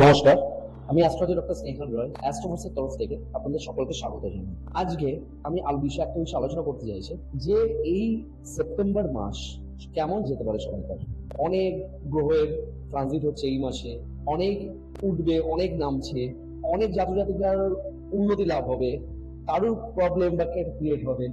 নমস্কার, আমি astrologer doctor Snehal রয় অ্যাস্ট্রোভার্সের তরফ থেকে আপনাদের সকলকে স্বাগত জানাই। আজকে আমি একটা বিষয়ে আলোচনা করতে চাইছি যে এই সেপ্টেম্বর মাস কেমন যেতে পারে সবাইকার। অনেক গ্রহের ট্রানজিট হচ্ছে এই মাসে, অনেক উঠবে, অনেক নামছে, অনেক জাতজাতিকার উন্নতি লাভ হবে, কারোর প্রবলেম বা ক্রিয়েট হবে।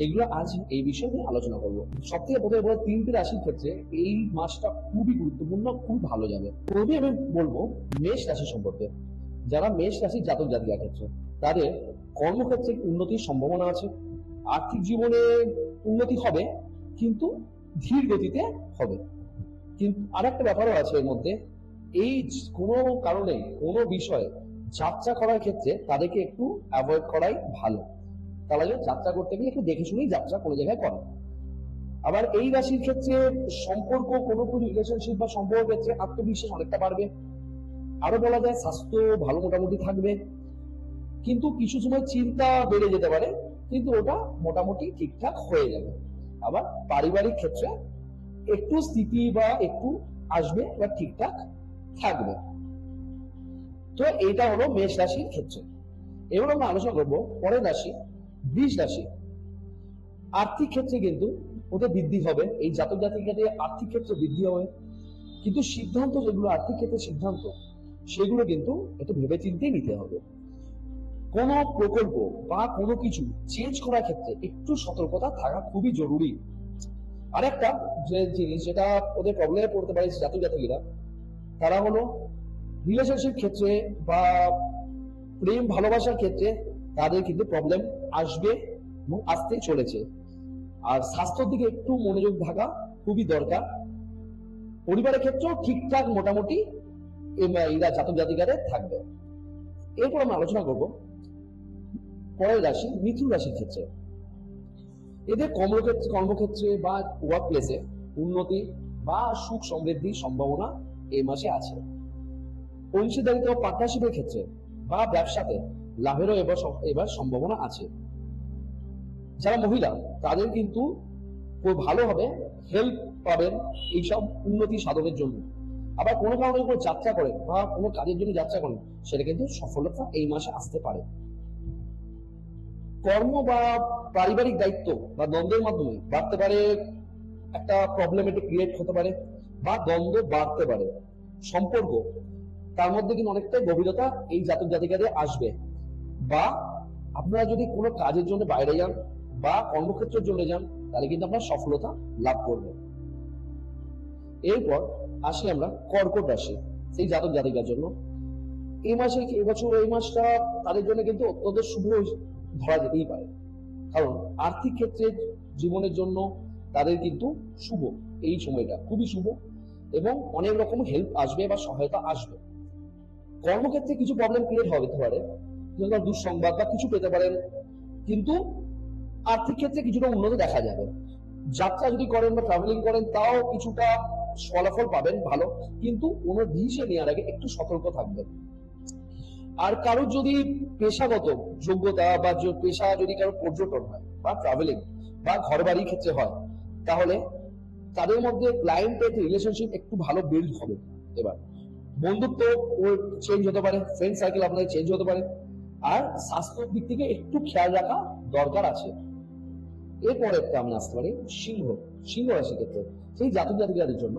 এগুলো আজ এই বিষয়ে নিয়ে আলোচনা করবো। সব থেকে প্রথমে বলে তিনটি রাশির ক্ষেত্রে এই মাসটা খুবই গুরুত্বপূর্ণ, খুব ভালো যাবে। প্রথমে আমি বলবো মেষ রাশি সম্পর্কে। যারা মেষ রাশির জাতক জাতিকার ক্ষেত্রে, তাদের কর্মক্ষেত্রে উন্নতির সম্ভাবনা আছে। আর্থিক জীবনে উন্নতি হবে, কিন্তু ধীর গতিতে হবে। কিন্তু আরেকটা ব্যাপারও আছে এর মধ্যে, এই কোনো কারণে কোনো বিষয়ে যাত্রা করার ক্ষেত্রে তাদেরকে একটু অ্যাভয়েড করাই ভালো। তাহলে যাত্রা করতে গেলে একটু দেখে শুনেই যাত্রা কোনো জায়গায় করে। আবার এই রাশির ক্ষেত্রে সম্পর্ক, কোনো রিলেশনশিপ বা সম্পর্কের ক্ষেত্রে আত্মবিশ্বাস অনেকটা বাড়বে। আরো বলা যায় স্বাস্থ্য ভালো মোটামুটি থাকবে, কিন্তু কিছু সময় চিন্তা বেড়ে যেতে পারে, কিন্তু ওটা মোটামুটি ঠিকঠাক হয়ে যাবে। আবার পারিবারিক ক্ষেত্রে একটু স্থিতি বা একটু আসবে বা ঠিকঠাক থাকবে। তো এইটা হলো মেষ রাশির ক্ষেত্রে। এবার আমরা আলোচনা করবো পরের রাশি বৃষ রাশি। আর্থিক ক্ষেত্রে কিন্তু ওদের বৃদ্ধি হবে, এই জাতক জাতিকাদের আর্থিক ক্ষেত্রে বৃদ্ধি হবে, কিন্তু সিদ্ধান্ত যেগুলো আর্থিক ক্ষেত্রে সিদ্ধান্ত, সেগুলো কিন্তু একটু ভেবে চিন্তেই নিতে হবে। কোনো প্রকল্প বা কোনো কিছু চেঞ্জ করার ক্ষেত্রে একটু সতর্কতা থাকা খুবই জরুরি। আরেকটা যে জিনিস যেটা ওদের প্রবলেমে পড়তে পারে জাতক জাতিকারা, তারা হলো রিলেশনশিপ ক্ষেত্রে বা প্রেম ভালোবাসার ক্ষেত্রে তাদের কিন্তু প্রবলেম আসবে এবং আসতে চলেছে। আর স্বাস্থ্যের দিকে একটু মনোযোগ থাকা খুবই দরকার। পরিবারের ক্ষেত্রেও ঠিকঠাক মোটামুটি এরা জাতক জাতিকাদের থাকবে। এরপর আমরা আলোচনা করব পরের রাশি মিথুন রাশির ক্ষেত্রে। এদের কর্মক্ষেত্রে বা ওয়ার্ক প্লেসে উন্নতি বা সুখ সমৃদ্ধির সম্ভাবনা এই মাসে আছে। অংশীদারিত্ব পার্টনারশিপের ক্ষেত্রে বা ব্যবসাতে লাভেরও এবার সম্ভাবনা আছে। যারা মহিলা তাদের কিন্তু ভালোভাবে হেল্প পাবেন এইসব উন্নতি সাধনের জন্য। আবার কোনো কারণে কোনো যাত্রা করেন বা কোনো কাজের জন্য যাত্রা করেন, সেটা কিন্তু সফলতা এই মাসে আসতে পারে। কর্ম বা পারিবারিক দায়িত্ব বা দ্বন্দ্বের মাধ্যমে বাড়তে পারে, একটা প্রবলেমেটিক ক্রিয়েট হতে পারে বা দ্বন্দ্ব বাড়তে পারে। সম্পর্ক তার মধ্যে কিন্তু অনেকটাই গভীরতা এই জাতক জাতিকাদের আসবে। বা আপনারা যদি কোনো কাজের জন্য বাইরে যান বা কর্মক্ষেত্রের জন্য যান, তাহলে কিন্তু আপনারা সফলতা লাভ করবেন। এরপর আসি আমরা কর্কট রাশি, সেই জাতক জাতিকার জন্য এই মাসে, এবছর এই মাসটা তাদের জন্য কিন্তু অত্যন্ত শুভ ধরা যেতেই পারে। কারণ আর্থিক ক্ষেত্রে জীবনের জন্য তাদের কিন্তু শুভ, এই সময়টা খুবই শুভ এবং অনেক রকম হেল্প আসবে বা সহায়তা আসবে। কর্মক্ষেত্রে কিছু প্রবলেম ক্রিয়েট হতে পারে, যেমন দুঃসংবাদ বা কিছু পেতে পারেন, কিন্তু আর্থিক ক্ষেত্রে কিছুটা উন্নতি দেখা যাবে। যাত্রা যদি করেন বা ট্রাভেলিং করেন, তাও কিছুটা ফলাফল পাবেন ভালো, কিন্তু কোনো ডিসিশন নেওয়ার আগে একটু সতর্ক থাকবেন। আর কারোর যদি পেশাগত যোগ্যতা বা পেশা যদি কারো পর্যটন হয় বা ট্রাভেলিং বা ঘর বাড়ির ক্ষেত্রে হয়, তাহলে তাদের মধ্যে ক্লায়েন্টের রিলেশনশিপ একটু ভালো বিল্ড হবে। এবার বন্ধুত্ব চেঞ্জ হতে পারে, ফ্রেন্ড সার্কেল আপনাদের চেঞ্জ হতে পারে। আর স্বাস্থ্যের দিক থেকে একটু খেয়াল রাখা দরকার আছে। এরপরে আমরা আসতে পারি সিংহ রাশির ক্ষেত্রে, সেই জাতক জাতিকাদের জন্য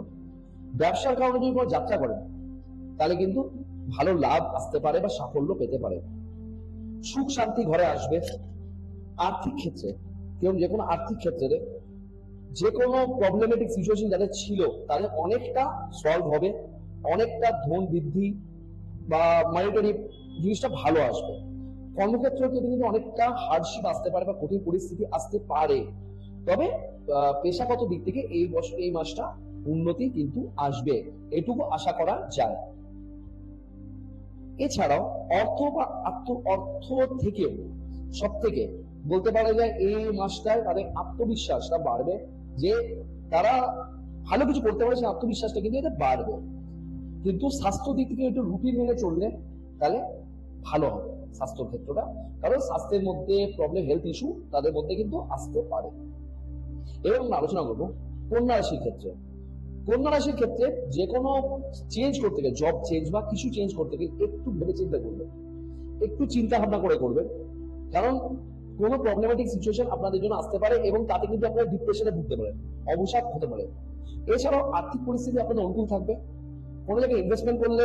ব্যবসার কারণে যদি কোনো যাত্রা করেন, তাহলে কিন্তু ভালো লাভ আসতে পারে বা সাফল্য পেতে পারে। সুখ শান্তি ঘরে আসবে। আর্থিক ক্ষেত্রে কেউ যে কোনো আর্থিক ক্ষেত্রে যে কোনো প্রবলেমেটিক সিচুয়েশন যাদের ছিল, তাদের অনেকটা সলভ হবে, অনেকটা ধন বৃদ্ধি বা মনিটারি জিনিসটা ভালো আসবে। কর্মক্ষেত্রে কিন্তু অনেকটা হার্ডশিপ আসতে পারে বা কঠিন পরিস্থিতি আসতে পারে, তবে পেশাগত দিক থেকে এই মাসটা উন্নতি কিন্তু আসবে, এটুকু আশা করা যায়। এছাড়াও অর্থ বা অর্থ থেকেও সব থেকে বলতে পারা যায় এই মাসটায় তাদের আত্মবিশ্বাসটা বাড়বে, যে তারা ভালো কিছু করতে পারে, সেই আত্মবিশ্বাসটা কিন্তু এতে বাড়বে। কিন্তু স্বাস্থ্য দিক থেকে একটু রুটিন মেনে চললে তাহলে ভালো হবে স্বাস্থ্য ক্ষেত্রটা, কারণ স্বাস্থ্যের মধ্যে প্রবলেম, হেলথ ইস্যু তাদের মধ্যে কিন্তু আসতে পারে। এবার আমরা আলোচনা করবো কন্যা রাশির ক্ষেত্রে। কন্যা রাশির ক্ষেত্রে যে কোনো চেঞ্জ করতে গেলে, জব চেঞ্জ বা কিছু চেঞ্জ করতে গেলে একটু ভেবে চিন্তা করবেন, একটু চিন্তা ভাবনা করে করবেন। কারণ কোনো প্রবলেমেটিক সিচুয়েশন আপনাদের জন্য আসতে পারে এবং তাতে কিন্তু আপনারা ডিপ্রেশনে ভুগতে পারেন, অবসাদ হতে পারে। এছাড়াও আর্থিক পরিস্থিতি আপনাদের অনুকূল থাকবে, কোনো জায়গায় ইনভেস্টমেন্ট করলে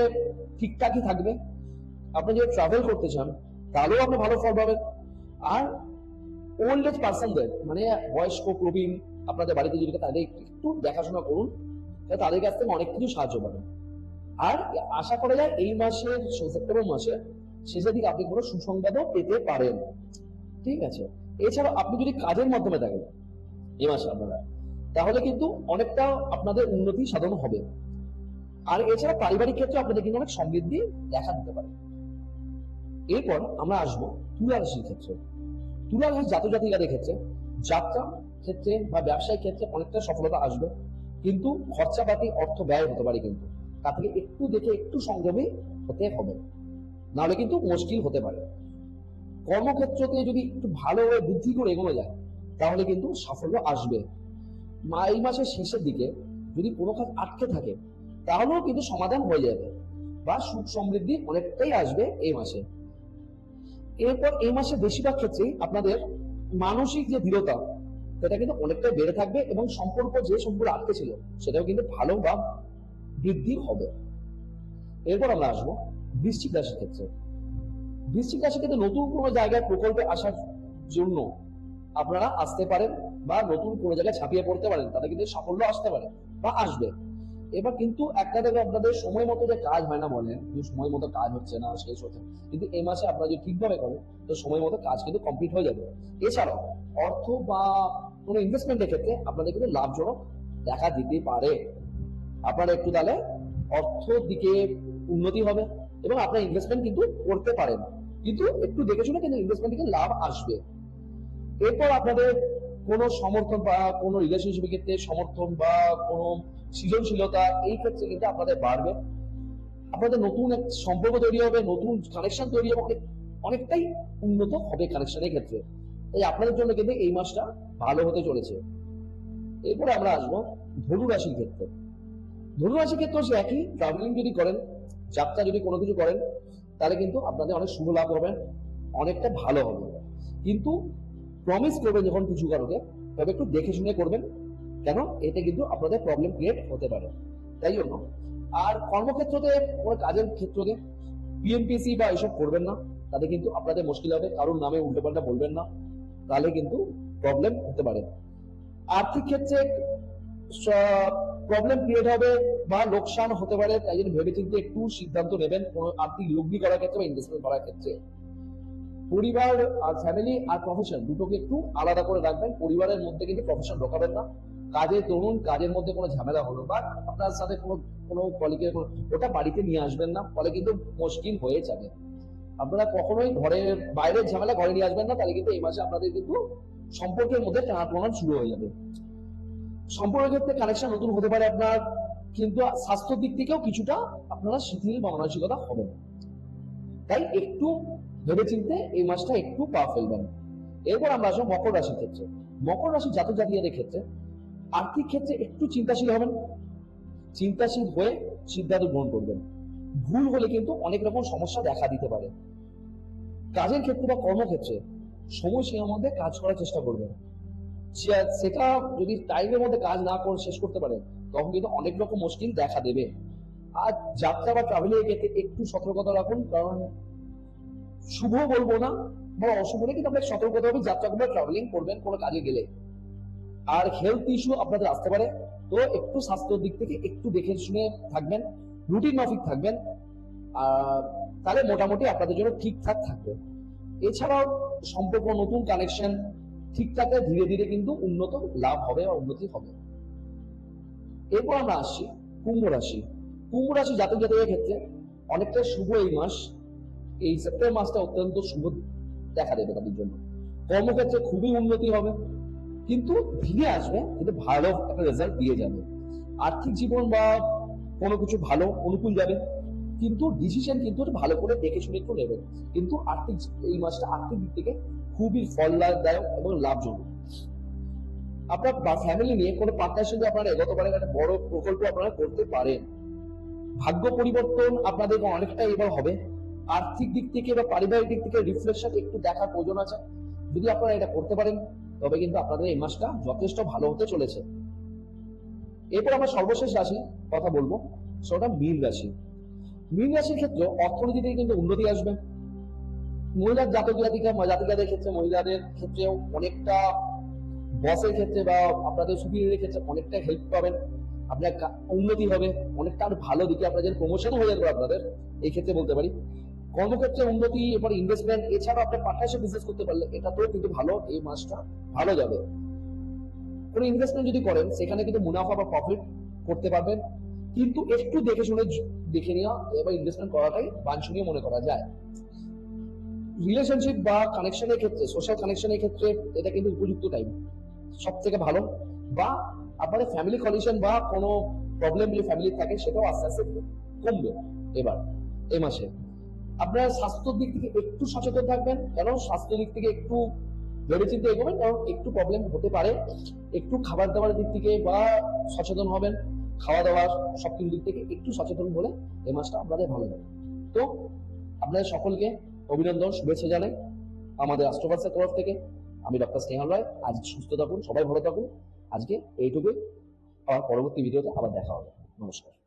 ঠিকঠাকই থাকবে। আপনি যদি ট্রাভেল করতে চান তাহলেও আপনি ভালো ফল পাবেন। আর ওল্ড এজ পার্সনদের, মানে বয়স্ক প্রবীণ আপনাদের বাড়িতে যদি তাদের একটু দেখাশোনা করুন, তাদের কাছ থেকে অনেক কিছু সাহায্য পাবেন। আর আশা করা যায় এই মাসের সেপ্টেম্বর মাসে শেষের দিকে আপনি কোনো সুসংবাদও পেতে পারেন। ঠিক আছে। এছাড়াও আপনি যদি কাজের মাধ্যমে থাকেন এই মাসে আপনারা, তাহলে কিন্তু অনেকটা আপনাদের উন্নতি সাধন হবে। আর এছাড়া পারিবারিক ক্ষেত্রে আপনাদের কিন্তু অনেক সমৃদ্ধি দেখা দিতে পারে। এরপর আমরা আসবো তুলা রাশির ক্ষেত্রে। তুলা রাশির জাতক জাতিকাদের ক্ষেত্রে যাত্রা ক্ষেত্রে বা ব্যবসায়িক ক্ষেত্রে অনেকটা সফলতা আসবে, কিন্তু খরচাপাতি অর্থ ব্যয় হতে পারে, কিন্তু তা থেকে একটু দেখে একটু সংযমী হতে হবে, নাহলে কিন্তু মুশকিল হতে পারে। কর্মক্ষেত্রতে যদি একটু ভালোভাবে বুদ্ধি করে এগোনো যায় তাহলে কিন্তু সাফল্য আসবে। এই মাসের শেষের দিকে যদি কোনো কাজ আটকে থাকে তাহলেও কিন্তু সমাধান হয়ে যাবে বা সুখ সমৃদ্ধি অনেকটাই আসবে এই মাসে। এরপর এই মাসে বেশিরভাগ ক্ষেত্রেই আপনাদের মানসিক যে দৃঢ়তা সেটা কিন্তু অনেকটাই বেড়ে থাকবে এবং সম্পর্ক যে সম্পর্ক আটকে ছিল সেটাও কিন্তু ভালো বা বৃদ্ধি হবে। এরপর আমরা আসবো বৃশ্চিক রাশির ক্ষেত্রে। বৃশ্চিক রাশি ক্ষেত্রে নতুন কোনো জায়গায় প্রকল্পে আসার জন্য আপনারা আসতে পারেন বা নতুন কোনো জায়গায় ছাপিয়ে পড়তে পারেন, তাতে কিন্তু সাফল্য আসতে পারে বা আসবে। এবার কিন্তু একটা থেকে আপনাদের সময় মতো যে কাজ হয় না, বলেন সময় মতো কাজ হচ্ছে না, শেষ হচ্ছে, কিন্তু এই মাসে আপনারা যদি ঠিকভাবে করেন তো সময় মতো কাজ কিন্তু কমপ্লিট হয়ে যাবে। এছাড়াও অর্থ বা কোনো ইনভেস্টমেন্টের ক্ষেত্রে আপনাদের কিন্তু লাভজনক দেখা দিতে পারে। আপনারা একটু তাহলে অর্থ দিকে উন্নতি হবে এবং আপনার ইনভেস্টমেন্ট কিন্তু করতে পারেন, কিন্তু একটু দেখে শুনে কিন্তু ইনভেস্টমেন্ট থেকে লাভ আসবে। এরপর আপনাদের কোনো সমর্থন বা কোনো রিলেশনশিপের ক্ষেত্রে সমর্থন বা কোনো সৃজনশীলতা এই ক্ষেত্রে কিন্তু আপনাদের বাড়বে। আপনাদের নতুন এক সম্পর্ক তৈরি হবে, নতুন কানেকশন তৈরি হবে, অনেকটাই উন্নত হবে কানেকশনের ক্ষেত্রে। তাই আপনাদের জন্য কিন্তু এই মাসটা ভালো হতে চলেছে। এরপরে আমরা আসবো ধনু রাশির ক্ষেত্রে। ধনু রাশির ক্ষেত্রে সে একই, ট্রাভেলিং যদি করেন, যাত্রা যদি কোনো কিছু করেন, তাহলে কিন্তু আপনাদের অনেক শুভ লাভ হবে, অনেকটা ভালো হবে। কিন্তু প্রমিস করবেন যখন কিছু কারোকে, তবে একটু দেখে শুনে করবেন, কেন এতে কিন্তু আপনাদের প্রবলেম ক্রিয়েট হতে পারে। তাই জন্য আর কর্মক্ষেত্রতে কোনো কাজের ক্ষেত্রতে পিএমপিসি বা এসব করবেন না, তাতে কিন্তু আপনাদের মুশকিল হবে। কারোর নামে উল্টোপাল্টা বলবেন না, তাহলে কিন্তু প্রবলেম হতে পারে। আর্থিক ক্ষেত্রে প্রবলেম ক্রিয়েট হবে বা লোকসান হতে পারে, তাই জন্য ভেবেচিন্তে একটু সিদ্ধান্ত নেবেন কোনো আর্থিক লগ্নি করার ক্ষেত্রে বা ইনভেস্টমেন্ট করার ক্ষেত্রে। পরিবার আর ফ্যামিলি আর প্রফেশন দুটোকে একটু আলাদা করে রাখবেন। পরিবারের মধ্যে কিন্তু প্রফেশন ঢোকাবেন না। কাজের দরুন কাজের মধ্যে কোনো ঝামেলা হলো বা আপনার সাথে কোনো কোনো কলিগের ওটা বাড়িতে নিয়ে আসবেন না, ফলে কিন্তু মুশকিল হয়ে যাবে। আপনারা কখনোই ঘরের বাইরের ঝামেলা ঘরে নিয়ে আসবেন না, তাহলে কিন্তু এই মাসে আপনাদের কিন্তু সম্পর্কের মধ্যে টানাপোড়েন শুরু হয়ে যাবে। সম্পর্কের ক্ষেত্রে কানেকশন নতুন হতে পারে আপনার, কিন্তু স্বাস্থ্যের দিক থেকেও কিছুটা আপনারা শিথিল বা মানসিকতা হবে। তাই একটু ভেবেচিন্তে এই মাসটা একটু পা ফেলবেন। এরপর আমরা আসবো মকর রাশির ক্ষেত্রে। মকর রাশি জাতক জাতিকাদের ক্ষেত্রে আর্থিক ক্ষেত্রে একটু চিন্তাশীল হবেন, চিন্তাশীল হয়ে সিদ্ধান্ত গ্রহণ করবেন। ভুল হলে কিন্তু অনেক রকম সমস্যা দেখা দিতে পারে। কাজের ক্ষেত্রে বা কর্মক্ষেত্রে সময়সীমার মধ্যে কাজ করার চেষ্টা করবেন। সেটা যদি টাইমের মধ্যে কাজ না করে শেষ করতে পারেন, তখন কিন্তু অনেক রকম মুশকিল দেখা দেবে। আর যাত্রা বা ট্রাভেলিং এর ক্ষেত্রে একটু সতর্কতা রাখুন, কারণ শুভ বলবো না বা অশুভ বলে, কিন্তু আপনাকে সতর্কতা হবে যাত্রা করবেন, ট্রাভেলিং করবেন কোনো কাজে গেলে। আর হেলথ ইস্যু আপনাদের আসতে পারে, তো একটু স্বাস্থ্যের দিক থেকে একটু দেখে শুনে থাকবেন, রুটিন মাফিক থাকবেন, তাহলে মোটামুটি আপনাদের জন্য ঠিকঠাক থাকবে। এছাড়াও সম্পর্ক নতুন কানেকশন ঠিক থাকলে ধীরে ধীরে কিন্তু উন্নত লাভ হবে বা উন্নতি হবে। এরপর আমরা আসছি কুম্ভ রাশি। কুম্ভ রাশি জাতক জাতিকের ক্ষেত্রে অনেকটা শুভ এই মাস। এই সেপ্টেম্বর মাসটা অত্যন্ত শুভ দেখা দেবে তাদের জন্য। কর্মক্ষেত্রে খুবই উন্নতি হবে, কিন্তু ধীরে আসবে, কিন্তু ভালো একটা রেজাল্ট দিয়ে যাবে। আর্থিক জীবন বা কোনো কিছু ভালো অনুকূল যাবে, কিন্তু ডিসিশন কিন্তু ভালো করে দেখে শুনে একটু নেবেন। কিন্তু আর্থিক এই মাসটা আর্থিক দিক থেকে খুবই ফলদায়ক এবং লাভজনক। আপনার ফ্যামিলি নিয়ে কোনো পার্টনারশিপ আপনারা এগোতে পারেন, একটা বড় প্রকল্প আপনারা করতে পারেন। ভাগ্য পরিবর্তন আপনাদের অনেকটা এবার হবে। আর্থিক দিক থেকে বা পারিবারিক দিক থেকে রিফ্লেকশন একটু দেখার প্রয়োজন আছে। যদি আপনারা এটা করতে পারেন তবে কিন্তু আপনাদের এই মাসটা যথেষ্ট ভালো হতে চলেছে। এরপর আমরা সর্বশেষ রাশি কথা বলবো, সেটা মীন রাশি। মীন রাশির ক্ষেত্রে অর্থনীতি থেকে কিন্তু উন্নতি আসবে। মহিলার জাতিকাদের ক্ষেত্রে, মহিলাদের ক্ষেত্রেও অনেকটা বসের ক্ষেত্রে বা আপনাদের সুপিরিয়রের ক্ষেত্রে অনেকটা হেল্প পাবেন। আপনার উন্নতি হবে, অনেকটা আরো ভালো দিকে আপনাদের প্রমোশন হয়ে যাবে আপনাদের। এই ক্ষেত্রে বলতে পারি কর্মক্ষেত্রে উন্নতি, এরপর ইনভেস্টমেন্ট, এছাড়াও আপনার পার্টনারশিপ বিজনেস করতে পারলে এটাতেও কিন্তু ভালো, এই মাসটা ভালো যাবে। কোনো ইনভেস্টমেন্ট যদি করেন সেখানে কিন্তু মুনাফা বা প্রফিট করতে পারবেন, কিন্তু একটু দেখে শুনে দেখে নেওয়া এবার ইনভেস্টমেন্ট করাটাই বাঞ্ছনীয় মনে করা যায়। রিলেশনশিপ বা কানেকশনের ক্ষেত্রে, সোশ্যাল কানেকশনের ক্ষেত্রে এটা কিন্তু উপযুক্ত টাইম, সব থেকে ভালো। বা আপনাদের ফ্যামিলি কন্ডিশন বা কোনো প্রবলেম যদি ফ্যামিলির থাকে সেটাও আস্তে আস্তে কমবে এবার এই মাসে। আপনার স্বাস্থ্যের দিক থেকে একটু সচেতন থাকবেন, কারণ স্বাস্থ্য দিক থেকে একটু ভেবেচিন্তে এগোবেন, কারণ একটু প্রবলেম হতে পারে। একটু খাবার দাবারের দিক থেকে বা সচেতন হবেন, খাওয়া দাওয়া সবকিছু দিক থেকে একটু সচেতন হলে এই মাসটা আপনাদের ভালো যাবে। তো আপনাদের সকলকে অভিনন্দন, শুভেচ্ছা জানাই আমাদের অ্যাস্ট্রোভার্সের তরফ থেকে। আমি ডক্টর স্নেহাল রায়। আজ সুস্থ থাকুন, সবাই ভালো থাকুন। আজকে এইটুকুই, আবার পরবর্তী ভিডিওতে আবার দেখা হবে। নমস্কার।